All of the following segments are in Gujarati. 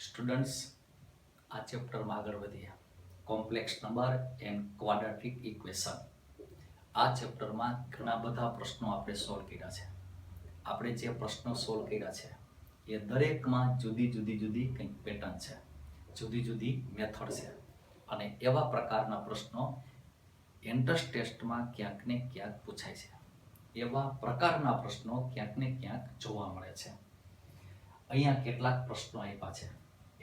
સ્ટુડન્ટ્સ, આ ચેપ્ટરમાં આગળ વધીએ. Complex number and quadratic equation. આ ચેપ્ટરમાં ઘણા બધા પ્રશ્નો આપણે સોલ્વ કર્યા છે. આપણે જે પ્રશ્નો સોલ્વ કર્યા છે એ દરેકમાં જુદી જુદી કંઈક પેટર્ન છે, જુદી જુદી મેથડ છે, અને એવા પ્રકારના પ્રશ્નો એન્ટ્રન્સ ટેસ્ટમાં ક્યાંક ને ક્યાંક પૂછાય છે. એવા પ્રકારના પ્રશ્નો ક્યાંક ને ક્યાંક જોવા મળે છે. અહીંયા કેટલાક પ્રશ્નો આપ્યા છે.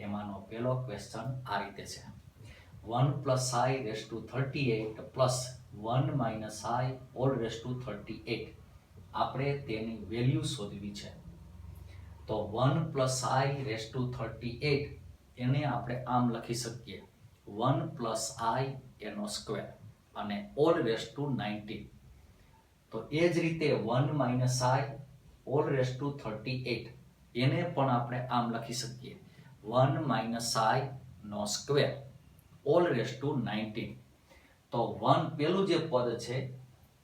એમાંનો પહેલો ક્વેશ્ચન આ રીતે છે: 1 + i raised to 38 plus 1 - i all raised to 38. આપણે તેની વેલ્યુ શોધવી છે. તો 1 + i raised to 38 એને આપણે આમ લખી શકીએ: 1 + i એનો સ્ક્વેર અને all raised to 19. તો એ જ રીતે 1 - i all raised to 38 એને પણ આપણે આમ લખી શકીએ: 1 - i નો સ્ક્વેર all raised to 19. તો પેલું જે પદ છે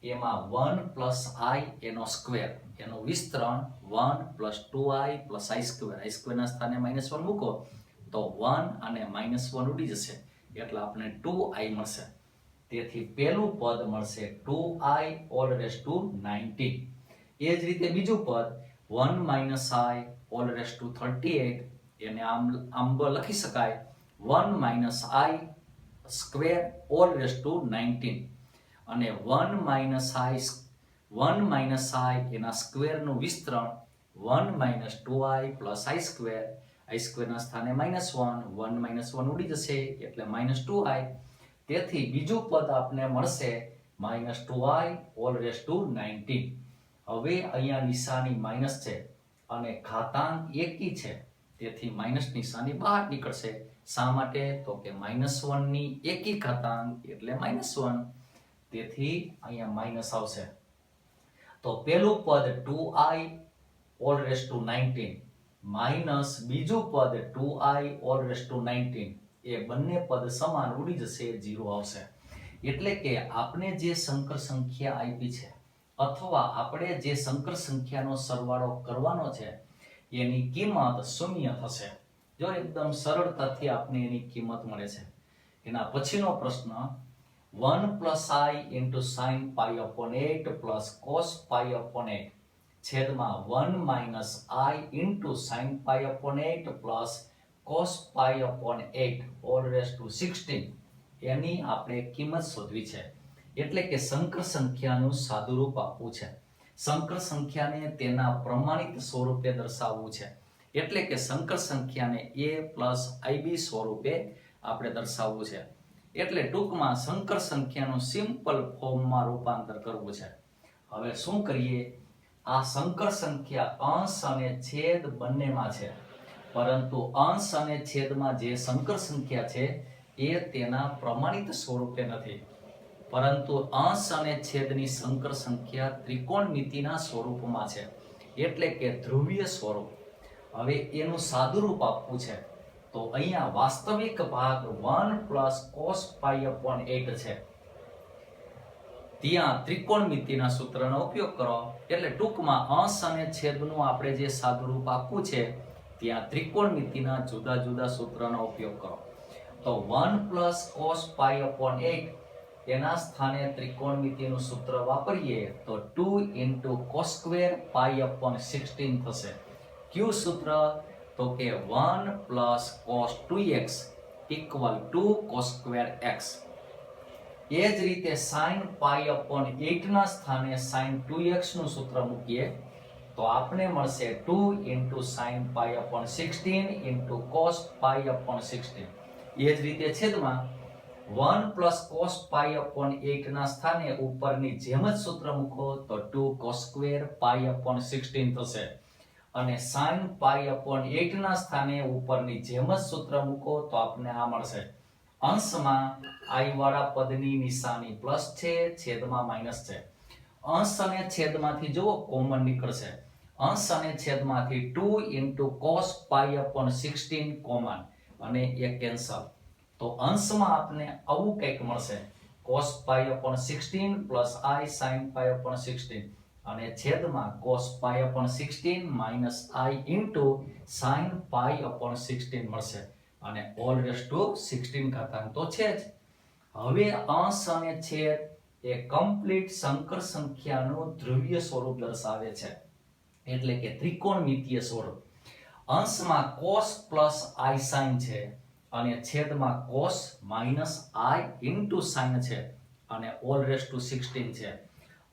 એમાં 1 + i એનો સ્ક્વેર એનું વિસ્તરણ 1 + 2i + i² ના સ્થાને -1 મૂકો તો 1 અને -1 ઉડી જશે એટલે આપણને 2i મળશે. તેથી પહેલું પદ મળશે 2i all raised to 19. એ જ રીતે બીજું પદ 1 - i all raised to 38 એને આમ લખી શકાય: 1 - i square all raised to 19. અને 1 - i એના સ્ક્વેરનું વિસ્તરણ 1 - 2i + i² ના સ્થાને -1 1 - 1 ઉડી જશે એટલે -2i. તેથી બીજું પદ આપને મળશે -2i all raised to 19. હવે અહીંયા નિશાની માઈનસ છે અને ઘાતાંક એકી છે, તેથી માઈનસ નિશાની બહાર નીકળશે. શા માટે? તો કે -1 ની એકી ઘાતાંક એટલે -1, તેથી અહીંયા માઈનસ આવશે. તો પહેલું પદ 2i all raised to 19 minus બીજું પદ 2i all raised to 19, એ બંને પદ સમાન ઉડી જશે, 0 આવશે. એટલે કે આપણે જે સંકર સંખ્યા આપી છે અથવા આપણે જે સંકર સંખ્યાનો સરવાળો કરવાનો છે એની કિંમત શૂન્ય થશે. જો એકદમ સરળતાથી આપણે એની કિંમત મળે છે. એના પછીનો પ્રશ્ન 1 + i * sin π/8 + cos π/8 છેદમાં 1 - i * sin π/8 + cos π/8 all raised to 16 એની આપણે કિંમત શોધવી છે. એટલે કે સંકર સંખ્યાનું સાદુરૂપ આપવું છે. સંકર સંખ્યાને તેના પ્રમાણિત સ્વરૂપે દર્શાવવું છે. એટલે કે સંકર સંખ્યાને a + ib સ્વરૂપે આપણે દર્શાવવું છે. એટલે ટૂંકમાં સંકર સંખ્યાનું સિમ્પલ ફોર્મમાં રૂપાંતર કરવું છે. હવે શું કરીએ? આ સંકર સંખ્યા અંશ અને છેદ બંનેમાં છે, પરંતુ અંશ અને છેદમાં જે સંકર સંખ્યા છે એ તેના પ્રમાણિત સ્વરૂપે નથી, પરંતુ અંશ અને છેદની સંકર સંખ્યા ત્રિકોણમિતિના સ્વરૂપમાં છે, એટલે કે ધ્રુવીય સ્વરૂપ. હવે એનું સાદુરૂપ આપવું છે. તો અહીંયા વાસ્તવિક ભાગ 1 + cos π/8 છે. ત્યાં ત્રિકોણમિતિના સૂત્રનો ઉપયોગ કરો. એટલે ટૂંકમાં અંશ અને છેદનું આપણે જે સાદુરૂપ આપવું છે ત્યાં ત્રિકોણમિતિના જુદા જુદા સૂત્રનો ઉપયોગ કરો. તો 1 + cos π/8 એના સ્થાને ત્રિકોણમિતિનું સૂત્ર વાપરીએ તો 2 * cos² π/16 થશે. કયું સૂત્ર? તો કે 1 + cos 2x = cos²x. એ જ રીતે sin π/8 ના સ્થાને sin 2x નું સૂત્ર મૂકીએ તો આપણે મળશે 2 * sin π/16 * cos π/16. એ જ રીતે છેદમાં 1 + cos π/8 ના સ્થાને ઉપરની જેમ જ સૂત્ર મૂકો તો 2 cos² π/16 થશે. અને sin π/8 ના સ્થાને ઉપરની જેમ જ સૂત્ર મૂકો તો આપણને આ મળશે. અંશમાં i વાળા પદની નિશાની પ્લસ છે, છેદમાં માઈનસ છે. અંશ અને છેદમાંથી જુઓ કોમન નીકળશે. અંશ અને છેદમાંથી 2 * cos π/16 કોમન અને એ કેન્સલ. તો અંશમાં આપણે આવું કંઈક મળશે: cos π/16 + i sin π/16. અને છેદમાં cos pi upon 16 minus I into sin pi upon 16 મળશે અને all raised to 16 ઘાતાંક તો છે જ. હવે અંશ અને છેદ એ કમ્પ્લીટ સંકર સંખ્યાનું ધ્રુવીય સ્વરૂપ દર્શાવે છે, એટલે કે ત્રિકોણમિતીય સ્વરૂપ. અંશમાં cos plus I sin છે અને છેદમાં cos minus I into sin છે અને all raised to 16 છે.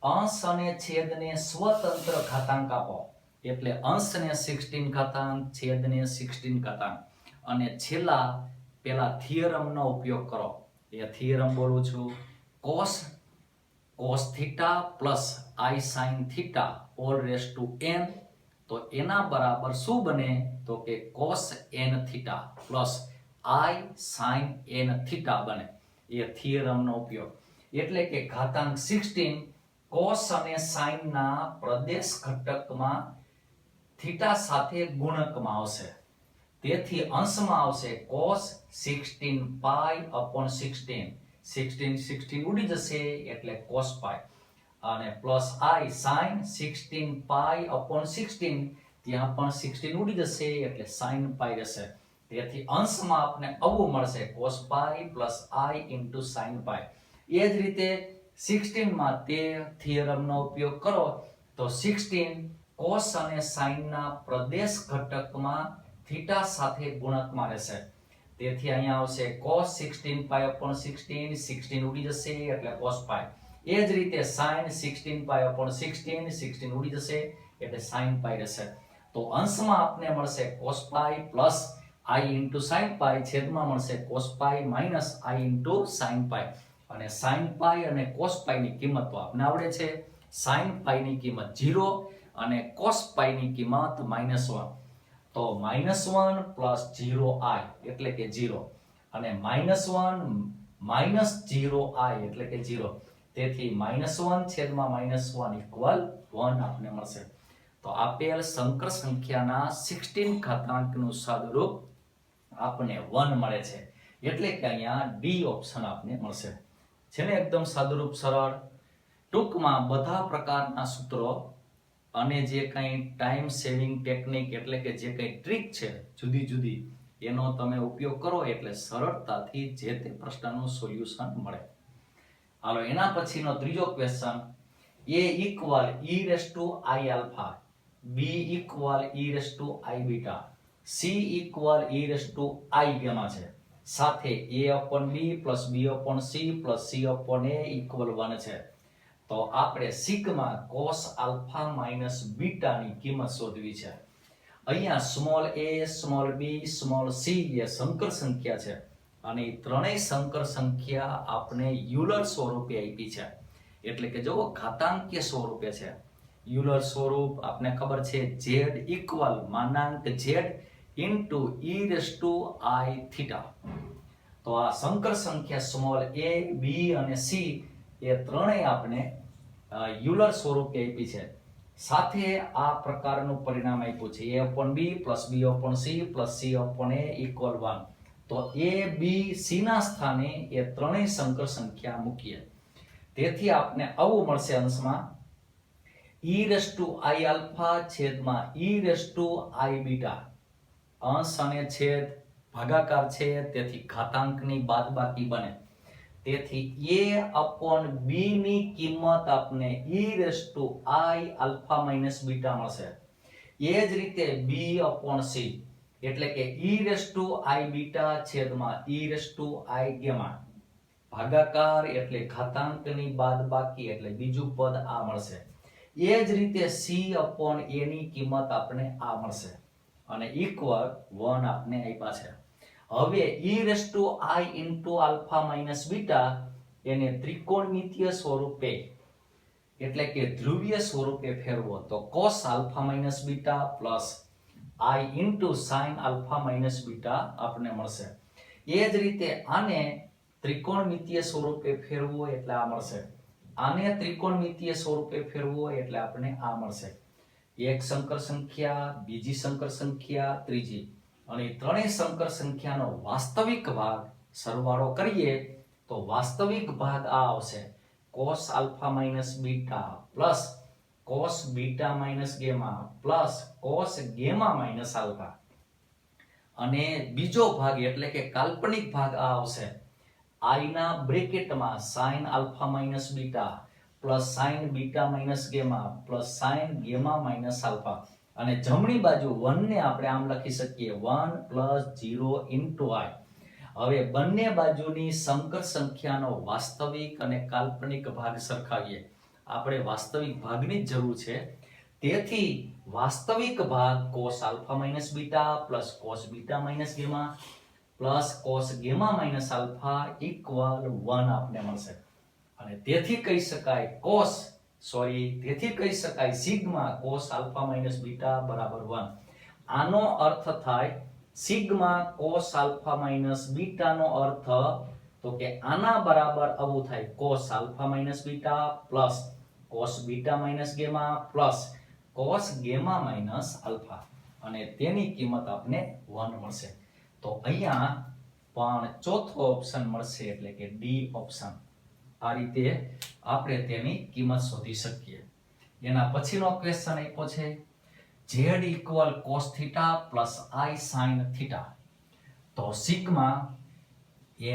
અંશ અને છેદને સ્વતંત્ર ઘાતાંક આપો, એટલે અંશને 16 ઘાતાંક, છેદને 16 ઘાતાંક અને છેલ્લા પેલા થિયરમનો ઉપયોગ કરો. એ થિયરમ બોલું છું, cos theta plus I sin theta all raised to n. તો એના બરાબર શું બને? તો કે cos n theta plus I sin n theta બને. એ થિયરમનો ઉપયોગ. એટલે કે ઘાતાંક 16 cos અને sin ના પ્રદેશ ઘટકમાં થીટા સાથે ગુણકમાં આવશે. તેથી અંશમાં આવશે cos 16 pi upon 16. 16 ઉડી જશે એટલે cos pi અને plus I sin 16 pi upon 16, ત્યાં પણ 16 ઉડી જશે એટલે sin pi રહેશે. તેથી અંશમાં આપણે આવું મળશે cos pi plus I into sin pi. એ જ રીતે 16 માં તે થિયરમનો ઉપયોગ કરો તો 16 cos અને sin ના પ્રદેશ ઘટકમાં થીટા સાથે ગુણકમાં રહેશે. તેથી અહીંયા આવશે cos 16 pi upon 16, 16 ઉડી જશે એટલે cos pi. એ જ રીતે sin 16 pi upon 16, 16 ઉડી જશે એટલે sin pi રહેશે. તો અંશમાં આપને મળશે cos pi plus I into sin pi, છેદમાં મળશે cos pi minus I into sin pi. અને sin pi અને cos pi ની કિંમત તો આપને આવડે છે. sin pi ની કિંમત 0 અને cos pi ની કિંમત -1. તો -1 plus 0i એટલે કે 0 અને -1 minus 0i એટલે કે 0. તેથી -1 છેદમાં -1 equal 1 આપને મળશે. તો આપેલ સંકર સંખ્યાના 16 ઘાતાંકનું સાદુરૂપ આપને 1 મળે છે, એટલે કે અહીંયા ડી ઓપ્શન આપને મળશે. છે ને એકદમ સાદુરૂપ, સરળ. ટૂંકમાં બધા પ્રકારના સૂત્રો અને જે કંઈ ટાઈમ સેવિંગ ટેકનિક એટલે કે જે કંઈ ટ્રીક છે જુદી જુદી, એનો તમે ઉપયોગ કરો એટલે સરળતાથી જે તે પ્રશ્નનું સોલ્યુશન મળે. હાલો એના પછીનો ત્રીજો question, a equal e raised to I alpha, b equal e raised to I beta, c equal e raised to I gamma છે. સાથે a upon b plus b upon c plus c upon a equal 1 છે. તો આપણે sigma cos alpha minus beta ની કિંમત શોધવી છે. અહીંયા small a, small b, small c એ સંકર સંખ્યા છે અને એ ત્રણેય સંકર સંખ્યા આપણે યુલર સ્વરૂપે આપી છે, એટલે કે જો ઘાતાંકીય સ્વરૂપે છે. યુલર સ્વરૂપ આપને ખબર છે z ઇક્વલ માનાંક z into e raised to I theta. તો આ સંકર સંખ્યા સ્મોલ a, b અને c એ ત્રણેય આપણે યુલર સ્વરૂપે આપી છે. સાથે આ પ્રકારનું પરિણામ આપ્યું છે a upon b plus b upon c plus c upon a equal 1. તો a, b, c ના સ્થાને એ ત્રણેય સંકર સંખ્યા મૂકીએ. તેથી આપને આવું મળશે અંશમાં e raised to I alpha છેદમાં e raised to I beta. અંશ અને છેદ ભાગાકાર છે, તેથી ઘાતાંકની બાદબાકી બને. તેથી a upon b ની કિંમત આપને e raised to I alpha minus beta મળશે. એ જ રીતે b upon c એટલે કે e raised to I beta છેદમાં e raised to I gamma. ભાગાકાર એટલે ઘાતાંકની બાદબાકી એટલે બીજું પદ આ મળશે. એ જ રીતે c upon a ની કિંમત આપણે આ મળશે અને equal 1 આપને આપ્યા છે. હવે e raised to I into alpha minus beta એને ત્રિકોણમિતીય સ્વરૂપે એટલે કે ધ્રુવીય સ્વરૂપે ફેરવો તો cos alpha minus beta plus I into sin alpha minus beta આપણને મળશે. એ જ રીતે આને ત્રિકોણમિતીય સ્વરૂપે ફેરવો એટલે આ મળશે. આને ત્રિકોણમિતીય સ્વરૂપે ફેરવો એટલે આપણને આ મળશે. એક સંકર સંખ્યા, બીજી સંકર સંખ્યા, ત્રીજી, અને ત્રણેય સંકર સંખ્યાનો વાસ્તવિક ભાગ સરવાળો કરીએ તો વાસ્તવિક ભાગ આ આવશે cos alpha minus beta plus cos beta minus gamma plus cos gamma minus alpha. અને બીજો ભાગ એટલે કે કાલ્પનિક ભાગ આ આવશે i ના બ્રેકેટમાં sin alpha minus beta plus sin beta minus gamma plus sin gamma minus alpha. અને જમણી બાજુ 1 ને આપણે આમ લખી શકીએ 1 પ્લસ 0 ઇન્ટુ i. હવે બંને બાજુની સંકર સંખ્યાનો વાસ્તવિક અને કાલ્પનિક ભાગ સરખાવીએ. આપણે વાસ્તવિક ભાગની જ જરૂર છે, તેથી વાસ્તવિક ભાગ cos alpha minus beta plus cos beta minus gamma plus cos gamma minus alpha equal 1 આપને મળશે. અને તેથી કહી શકાય sigma cos alpha minus beta બરાબર 1. આનો અર્થ થાય sigma cos alpha minus beta નો અર્થ તો કે આના બરાબર આવું થાય cos alpha minus beta plus cos beta minus gamma plus cos gamma minus alpha. અને તેની કિંમત આપને 1 મળશે. તો અહીંયા પણ ચોથો ઓપ્શન મળશે એટલે કે ડી ઓપ્શન. આ રીતે આપણે તેની કિંમત શોધી શકીએ. એના પછીનો ક્વેશ્ચન આપ્યો છે z equal cos theta plus i sin theta. તો sigma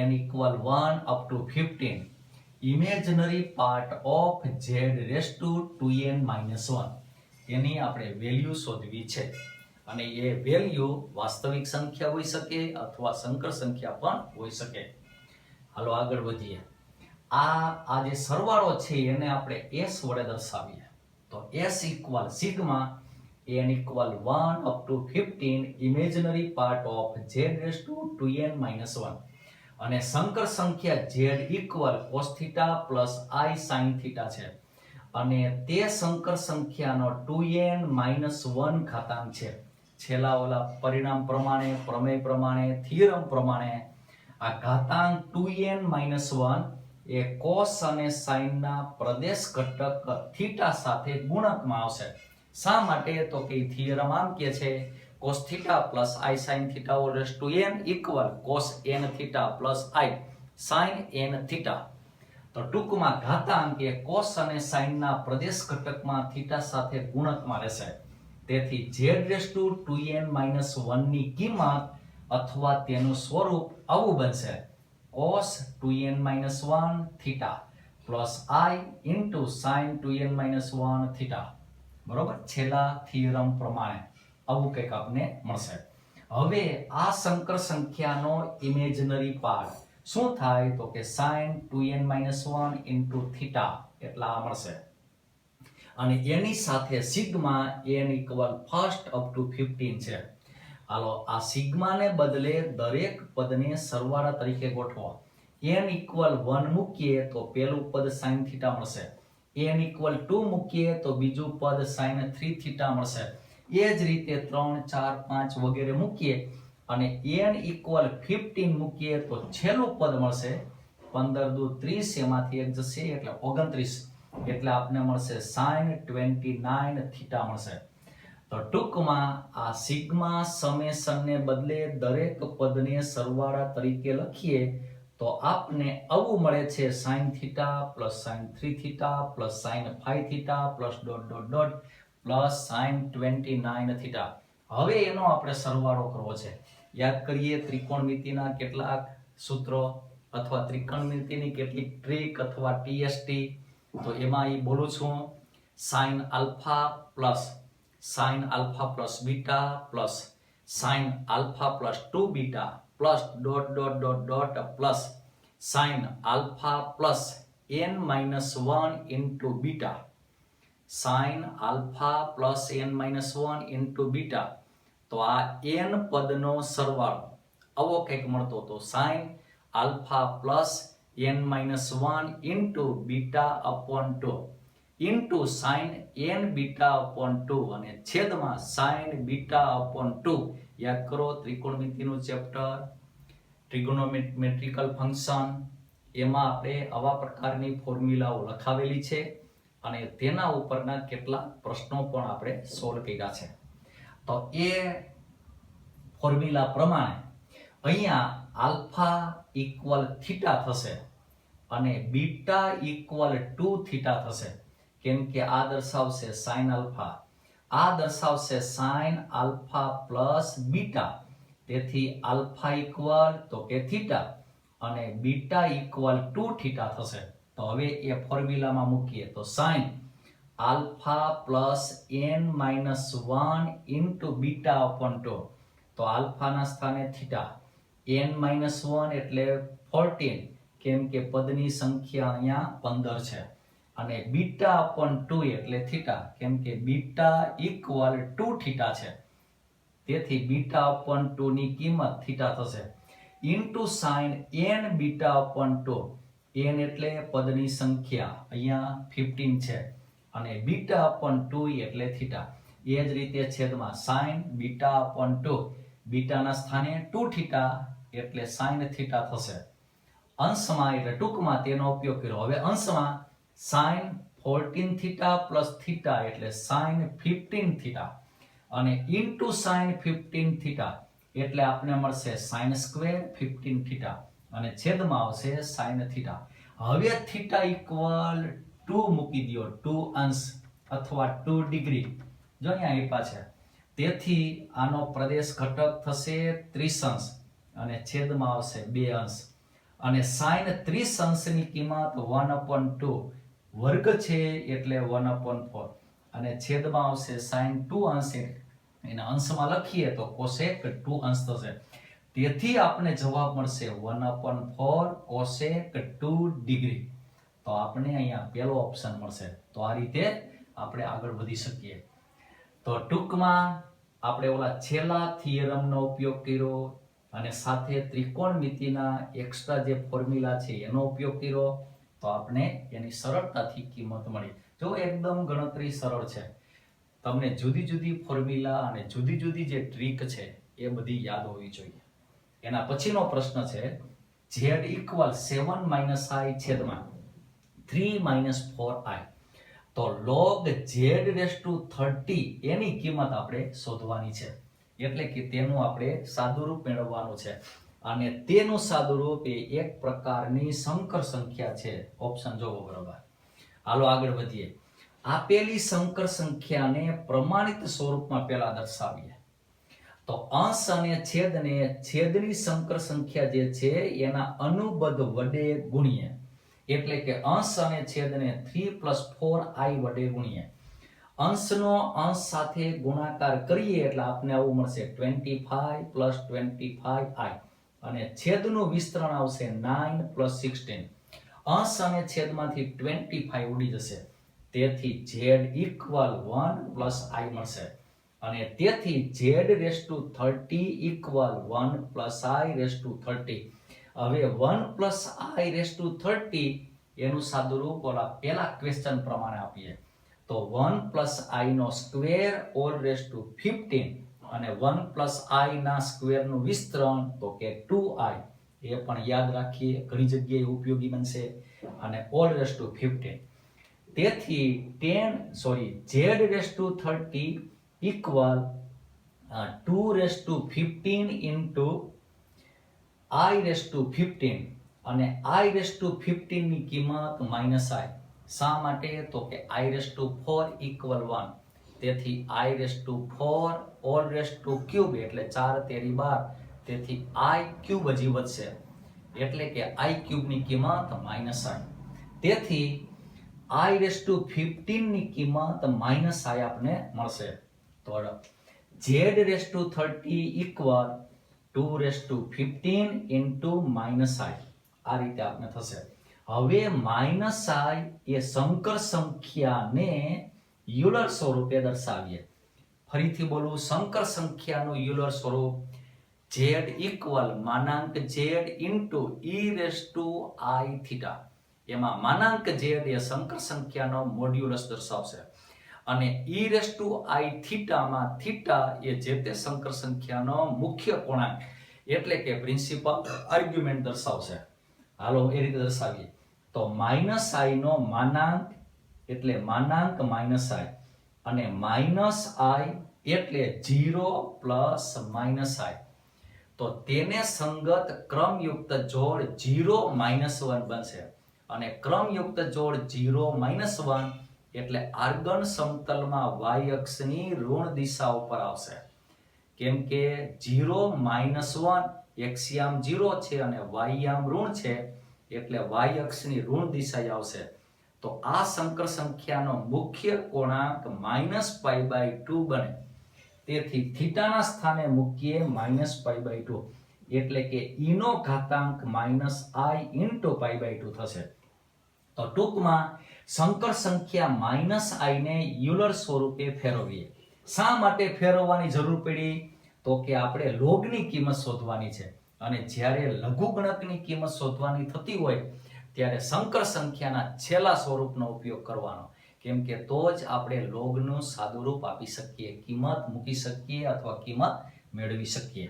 n equal 1 up to 15 imaginary part of z raise to 2n minus 1 એની આપણે વેલ્યુ શોધવી છે. અને એ વેલ્યુ વાસ્તવિક સંખ્યા હોઈ શકે અથવા સંકર સંખ્યા પણ હોઈ શકે. હાલો આગળ વધીએ. આ જે સરવાળો છે એને આપણે s વડે દર્શાવીએ. તો s equal sigma n equal 1 up to 15 imaginary part of z raise to 2n minus 1. અને સંકર સંખ્યા z equal cos theta plus i sin theta છે. અને તે સંકર સંખ્યાનો 2n માઇનસ 1 ઘાતાંક છે. છેલ્લા ઓલા પરિણામ પ્રમાણે, પ્રમેય પ્રમાણે, થિયરમ પ્રમાણે આ ઘાતાંક 2n માઇનસ 1 એ cos અને sin ના પ્રદેશ ઘટક થીટા સાથે ગુણકમાં આવશે. શા માટે? તો કે થિયરમ આમ કહે છે cos theta plus i sin theta all raise to n equal cos n theta plus i sin n theta. તો ટૂંકમાં ઘાતાંક એ cos અને sin ના પ્રદેશ ઘટકમાં થીટા સાથે ગુણકમાં રહેશે. તેથી z raise to 2n minus 1 ની કિંમત અથવા તેનું સ્વરૂપ આવું બનશે cos 2n minus 1 theta plus i into sin 2n minus 1 theta. બરોબર? છેલ્લા થિયરમ પ્રમાણે આવું કંઈક આપને મળશે. હવે આ સંકર સંખ્યાનો ઇમેજનરી પાર્ટ શું થાય? તો કે sin 2n minus 1 into theta એટલા મળશે. અને એની સાથે sigma n equal first up to 15 છે. હાલો આ સિગ્માને બદલે દરેક પદને સરવાળા તરીકે ગોઠવો. n ઇક્વલ 1 મૂકીએ તો પહેલું પદ sin થીટા મળશે. n ઇક્વલ 2 મૂકીએ તો બીજું પદ sin 3 થીટા મળશે. એ જ રીતે 3, 4, 5 વગેરે મૂકીએ અને n ઇક્વલ 15 મૂકીએ તો છેલ્લું પદ મળશે 15 દુ 30, એમાંથી એક જશે એટલે 29, એટલે આપને મળશે sin 29 થીટા મળશે. તો ટૂંકમાં આ સિગ્મા સમેશનને બદલે દરેક પદને સરવાળા તરીકે લખીએ તો આપને આવું મળે છે sin theta plus sin 3 theta plus sin 5 theta plus dot dot dot plus sin 29 theta. હવે એનો આપણે સરવાળો કરવો છે. યાદ કરીએ ત્રિકોણમિતિના કેટલાક સૂત્રો અથવા ત્રિકોણમિતિની કેટલીક ટ્રીક અથવા TST. તો એમાં એ બોલું છું sin alpha plus beta plus sin alpha plus 2 beta plus dot dot dot dot plus sin alpha plus n minus 1 into beta sin alpha plus n minus 1 into beta. તો આ n પદનો સરવાળો આવો કંઈક મળતો હતો sin alpha plus n minus 1 into beta upon 2 into sin n beta upon 2 અને છેદમાં sin બીટા અપોન 2. યાદ કરો ત્રિકોણમિતિનું ચેપ્ટર ટ્રિગોનોમેટ્રિકલ ફંક્શન, એમાં આપણે આવા પ્રકારની ફોર્મ્યુલાઓ લખાવેલી છે અને તેના ઉપરના કેટલાક પ્રશ્નો પણ આપણે સોલ્વ કર્યા છે. તો એ ફોર્મ્યુલા પ્રમાણે અહીંયા આલ્ફા ઇક્વલ થીટા થશે અને બીટા ઇક્વલ 2 થીટા થશે. કેમ કે આ દર્શાવશે સાઇન આલ્ફા, આ દર્શાવશે સાઇન આલ્ફા પ્લસ બીટા. તેથી આલ્ફા ઇક્વલ તો કે થીટા અને બીટા ઇક્વલ ટુ થીટા થશે. તો હવે એ ફોર્મ્યુલામાં મૂકીએ તો sine alpha plus n minus 1 into beta upon 2. તો આલ્ફાના સ્થાને થીટા, n માઇનસ 1 એટલે 14, કેમ કે પદની સંખ્યા અહીંયા 15 છે, અને બીટા અપોન 2 એટલે થીટા, કેમ કે બીટા ઇક્વલ ટુ થીટા છે. તેથી બીટા અપોન 2 ની કિંમત થીટા થશે into sign n beta upon 2. n એટલે પદની સંખ્યા અહીંયા 15 છે અને બીટા અપોન 2 એટલે થીટા. એ જ રીતે છેદમાં સાઇન બીટા અપોન 2, બીટાના સ્થાને 2 થીટા એટલે સાઇન થીટા થશે. અંશમાં એટલે ટૂંકમાં તેનો ઉપયોગ કર્યો. હવે અંશમાં સાઇન 14 થીટા પ્લસ થીટા એટલે સાઇન 15 થીટા અને ઇન્ટુ સાઇન 15 થીટા એટલે આપણે મળશે સાઇન સ્ક્વેર 15 થીટા અને છેદમાં આવશે સાઇન થીટા. હવે થીટા ઇક્વલ 2 મૂકી દો, 2 અંશ અથવા 2 ડિગ્રી જો અહીંયા આપ્યા છે. તેથી આનો પ્રદેશ ઘટક થશે 30 અંશ અને છેદમાં આવશે 2 અંશ. અને સાઇન 30 અંશની કિંમત 1/2 વર્ગ છે એટલે 1/4 અને છેદમાં આવશે સાઇન 2 અંશ. એના અંશમાં લખીએ તો કોસેક 2 અંશ થશે. તેથી આપણે જવાબ મળશે 1/4 કોસેક 2 ડિગ્રી. તો આપણે અહીંયા પહેલો ઓપ્શન મળશે. તો આ રીતે આપણે આગળ વધી શકીએ. તો ટૂંકમાં આપણે ઓલા છેલ્લા થિયરમનો ઉપયોગ કર્યો અને સાથે ત્રિકોણમિતિના એક્સ્ટ્રા જે ફોર્મ્યુલા છે એનો ઉપયોગ કર્યો, તો આપણે એની સરળતાથી કિંમત મળી. જો એકદમ ગણતરી સરળ છે. તમને જુદી જુદી ફોર્મ્યુલા અને જુદી જુદી જે ટ્રીક છે એ બધી યાદ હોવી જોઈએ. એના પછીનો પ્રશ્ન છે z ઇક્વલ 7 - i છેદમાં 3 - 4i. તો log z/30 એની કિંમત આપણે શોધવાની છે. એટલે કે તેનું આપણે સાદુરૂપ મેળવવાનું છે અને તેનું સાદુરૂપ એ એક પ્રકારની સંકર સંખ્યા છે. ઓપ્શન જોવો બરાબર. હાલો આગળ વધીએ. આપેલી સંકર સંખ્યાને પ્રમાણિત સ્વરૂપમાં પહેલા દર્શાવીએ. તો અંશ અને છેદને છેદની સંકર સંખ્યા જે છે એના અનુબદ્ધ વડે ગુણીએ. એટલે કે અંશ અને છેદને 3 + 4i વડે ગુણીએ. અંશનો અંશ સાથે ગુણાકાર કરીએ એટલે આપને આવું મળશે 25 + 25i અને છેદનું વિસ્તરણ આવશે 9 + 16. અંશ અને છેદમાંથી 25 ઉડી જશે. તેથી z ઇક્વલ 1 + i મળશે અને તેથી z/30 ઇક્વલ 1 + i/30. હવે 1 + i/30 એનું સાદુરૂપ ઓલા પહેલા ક્વેશ્ચન પ્રમાણે આપીએ તો 1 + i નો સ્ક્વેર (15) અને 1 + i ના સ્ક્વેરનું વિસ્તરણ તો કે 2i. એ પણ યાદ રાખીએ, ઘણી જગ્યાએ ઉપયોગી બનશે. અને (15). તેથી z/30 ઇક્વલ 2/15 ઇન્ટુ i/15 અને i/15 ની કિંમત -i. શા માટે? તો કે i/4 ઇક્વલ 1. તેથી i/4 (3) એટલે 4 તેરી 12. તેથી i³ હજી વધશે એટલે કે i³ ની કિંમત -i. તેથી i/15 ની કિંમત -i આપને મળશે. તો z/30 ઇક્વલ 2/15 ઇન્ટુ -i. આ રીતે આપને થશે. હવે -i એ સંકર સંખ્યાને યુલર સ્વરૂપે દર્શાવીએ. ફરીથી બોલું, સંકર સંખ્યાનું યુલર સ્વરૂપ z equal (z into e⁻θ). એમાં (z) એ સંકર સંખ્યાનો મોડ્યુલસ દર્શાવશે અને e⁻θ માં થીટા એ જે તે સંકર સંખ્યાનો મુખ્ય પૂર્ણાંક એટલે કે પ્રિન્સિપલ આર્ગ્યુમેન્ટ દર્શાવશે. હાલો એ રીતે દર્શાવીએ તો -i નો માનાંક એટલે -i અને -i એટલે 0 + -i. તો તેને સંગત ક્રમયુક્ત જોડ 0 - 1 બનશે અને ક્રમયુક્ત જોડ 0 - 1 એટલે આર્ગન સમતલમાં y અક્ષની ઋણ દિશા ઉપર આવશે, કેમ કે 0 -1 x યામ 0 છે અને y યામ ઋણ છે, એટલે y અક્ષની ઋણ દિશા આવશે. તો આ સંકર સંખ્યાનો મુખ્ય કોણાંક -π/2 બને. તેથી થીટાના સ્થાને મૂકીએ -π/2, એટલે કે e નો ઘાતાંક -i * π/2 થશે. તો ટૂંકમાં સંકર સંખ્યા -i ને યુલર સ્વરૂપે ફેરવીએ. શા માટે ફેરવવાની જરૂર પડી? તો કે આપણે લોગની કિંમત શોધવાની છે, અને જ્યારે લઘુગણકની કિંમત શોધવાની થતી હોય ત્યારે સંકર સંખ્યાના છેલ્લા સ્વરૂપનો ઉપયોગ કરવાનો, કેમ કે તો જ આપણે લોગનું સાદુરૂપ આપી શકીએ, કિંમત મૂકી શકીએ અથવા કિંમત મેળવી શકીએ.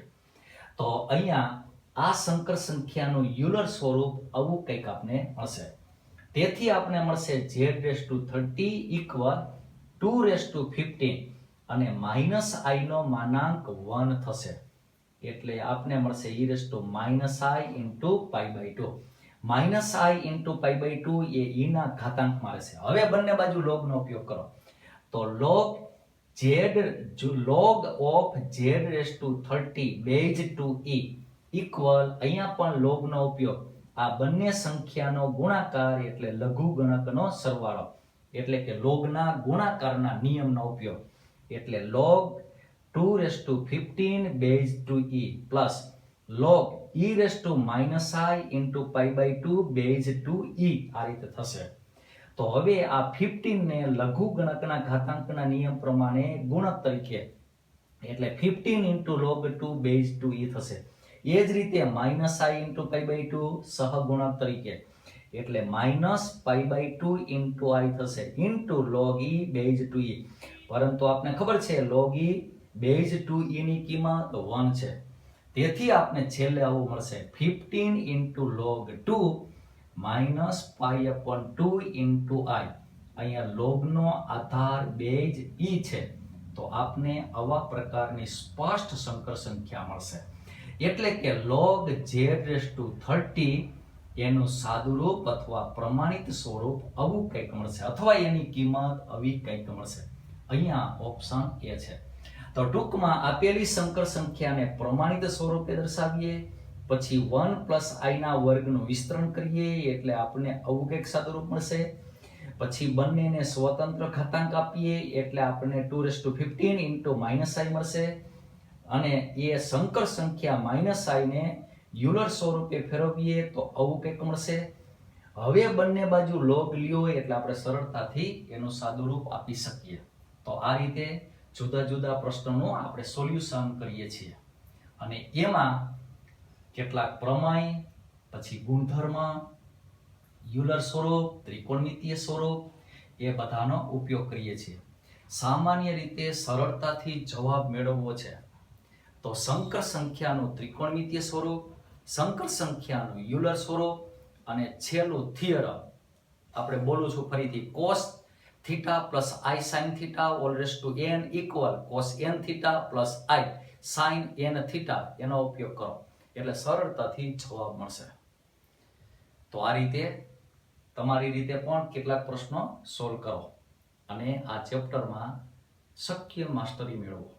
તો અહીંયા આ સંકર સંખ્યાનું યુલર સ્વરૂપ આવું કંઈક આપણે મળશે. તેથી આપણે મળશે z⁻30 = 2⁻15 અને -i નો માનાંક 1 થશે, એટલે આપણે મળશે e⁻⁻i * π/2. -i * π/2 એ e ના ઘાતાંકમાં રહેશે. હવે બંને બાજુ લોગનો ઉપયોગ કરો, તો log of z⁻30 base 2e equal, અહીંયા પણ લોગનો ઉપયોગ, આ બંને સંખ્યાનો ગુણાકાર એટલે લઘુગણકનો સરવાળો, એટલે કે લોગના ગુણાકારના નિયમનો ઉપયોગ, એટલે log 2⁻15 base 2e plus log e⁻⁻i * π/2 base 2e આ રીતે થશે. તો હવે આ 15 ને લઘુગણકના ઘાતાંકના નિયમ પ્રમાણે ગુણક તરીકે, એટલે 15 * log 2 બેઝ 2e થશે. એ જ રીતે -i * π/2 સહગુણક તરીકે, એટલે -π/2 * i થશે into log e base 2e. પરંતુ આપણે ખબર છે log e બેઝ 2e ની કિંમત 1 છે, તેથી આપણે છેલ્લે આવું મળશે 15 * log 2 -π/2 * i. અહીંયા લોગનો આધાર બેઝ e છે, તો આપને આવા પ્રકારની સ્પષ્ટ સંકર સંખ્યા મળશે. એટલે કે log z⁻30 એનું સાદુરૂપ અથવા પ્રમાણિત સ્વરૂપ આવું કંઈક મળશે, અથવા એની કિંમત આવી કંઈક મળશે. અહીંયા ઓપ્શન એ છે. તો ટૂંકમાં આપેલી સંકર સંખ્યાને પ્રમાણિત સ્વરૂપે દર્શાવીએ, પછી 1 + i ના વર્ગનું વિસ્તરણ કરીએ, એટલે આપણને આવું કંઈક સાદુરૂપ મળશે. પછી બંનેને સ્વતંત્ર ઘાતાંક આપીએ, એટલે આપણને 2⁻15 * -i મળશે. અને એ સંકર સંખ્યા -i ને યુલર સ્વરૂપે ફેરવીએ તો આવું કંઈક મળશે. હવે બંને બાજુ લોગ લ્યો એટલે આપણે સરળતાથી એનું સાદુરૂપ આપી શકીએ. તો આ રીતે જુદા જુદા પ્રશ્નોનું આપણે સોલ્યુશન કરીએ છીએ, અને એમાં કેટલાક પ્રમેય, પછી ગુણધર્મ, યુલર સ્વરૂપ, ત્રિકોણમિતીય સ્વરૂપ એ બધાનો ઉપયોગ કરીએ છીએ. સામાન્ય રીતે સરળતાથી જવાબ મેળવવો છે તો સંકર સંખ્યાનું ત્રિકોણમિતીય સ્વરૂપ, સંકર સંખ્યાનું યુલર સ્વરૂપ, અને છેલ્લું થિયરમ આપણે બોલું છું ફરીથી, cos θ + i sin θ n = cos n θ + i sin n θ એનો ઉપયોગ કરો એટલે સરળતાથી જવાબ મળશે. તો આ રીતે તમારી રીતે પણ કેટલાક પ્રશ્નો સોલ્વ કરો અને આ ચેપ્ટરમાં શક્ય માસ્ટરી મેળવો.